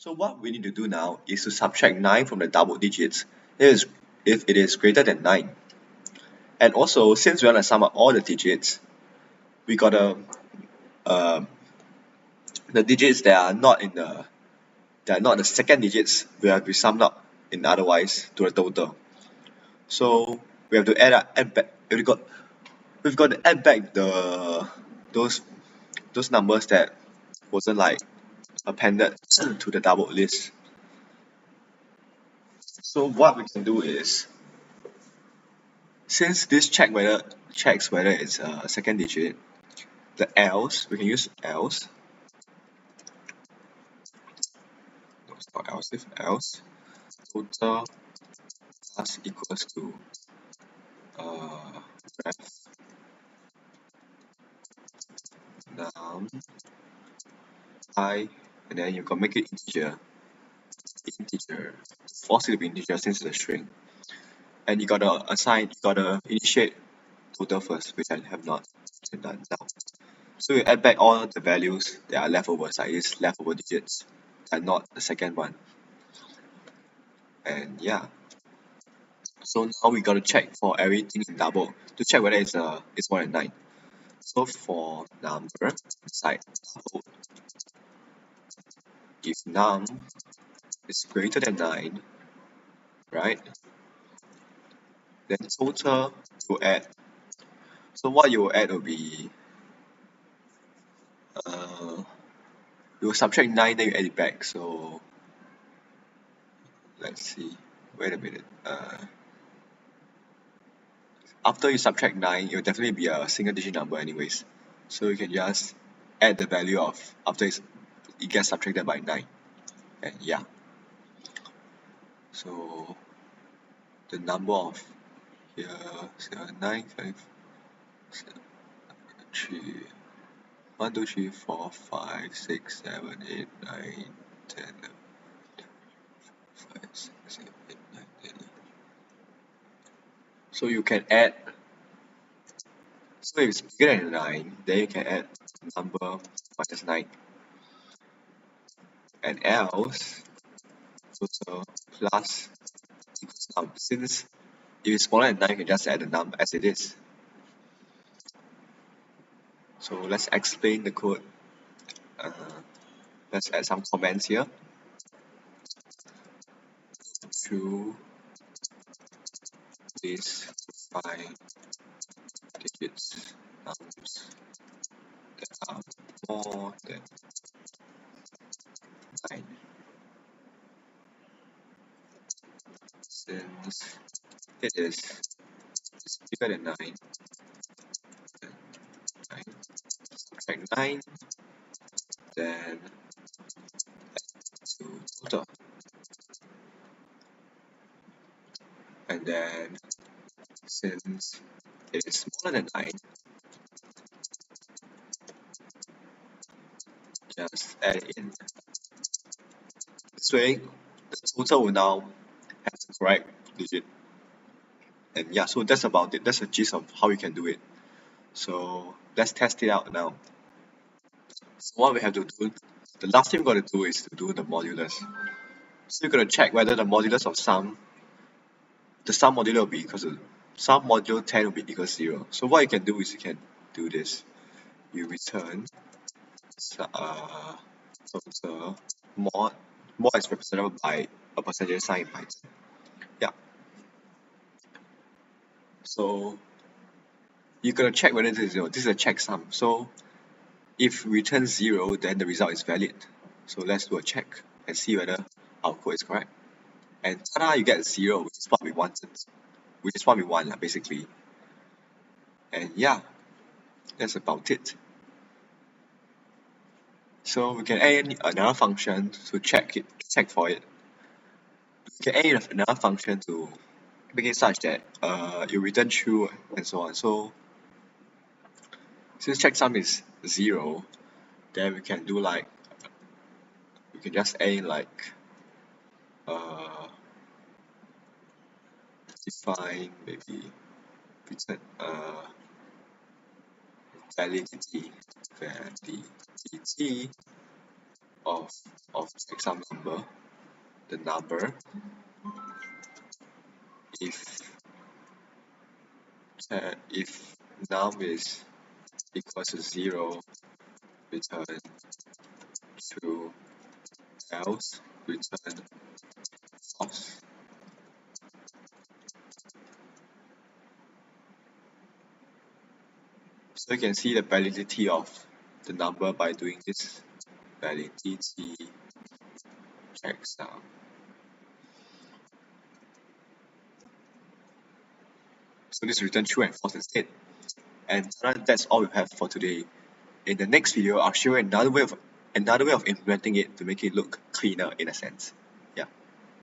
So what we need to do now is to subtract 9 from the double digits if it is greater than 9. And also, since we want to sum up all the digits, we gotta the digits that are not the second digits will have to be summed up in otherwise to the total. So we have to add back. We've got to add back those numbers that wasn't like appended to the double list. So what we can do is, since this checks whether it's a second digit, the else, we can use else. No, it's not else. If else total plus equals to ref num I, and then you can make it integer, force it to be integer since it's a string. And you gotta initiate total first, which I have not done now. So you add back all the values that are leftovers, like these leftover digits, and not the second one. And yeah. So now we gotta check for everything in double to check whether it's more than 9. So for number inside double, if num is greater than 9, right? Then total you add. So what you will add will be you will subtract 9, then you add it back. So let's see. Wait a minute. After you subtract 9, it will definitely be a single digit number anyways. So you can just add the value of after it gets subtracted by 9. And yeah. So the number of here 7, 9, 5, 7, 3, 1, 2, 3, 4, 5, 6, 7, 8, 9, 10, 5, 6, 7, 8, 9, 10. So you can add. So if it's bigger than 9, then you can add number minus 9. And else total plus equals num. Since if it's smaller than 9, you can just add the num as it is. So let's explain the code. Let's add some comments here. Through this to find digits nums that are more than 9. Since it is bigger than 9, subtract 9, then add to total. And then since it is smaller than 9, just add it in. This way, the total will now have the correct digit. And yeah, so that's about it. That's the gist of how you can do it. So let's test it out now. So what we have to do, the last thing we're going to do is to do the modulus. So you're going to check whether the modulus of the sum modulo will be equal to, sum modulo 10 will be equal to 0. So what you can do is you can do this. You return total mod is represented by a percentage sign in Python. Yeah. So you're going to check whether this is 0. This is a checksum. So if we return 0, then the result is valid. So let's do a check and see whether our code is correct. And ta-da, you get 0, which is what we wanted. Which is what we want, basically. And yeah, that's about it. So we can add in another function to check for it. We can add in another function to make it such that you return true and so on. So since checksum is 0, then we can do like, we can just add in like define maybe return validity of of checksum number, the number, if num is equal to 0, return true, else return false. So you can see the validity of the number by doing this validity checksum. So this return true and false instead. And that's all we have for today. In the next video, I'll show you another way of implementing it to make it look cleaner in a sense.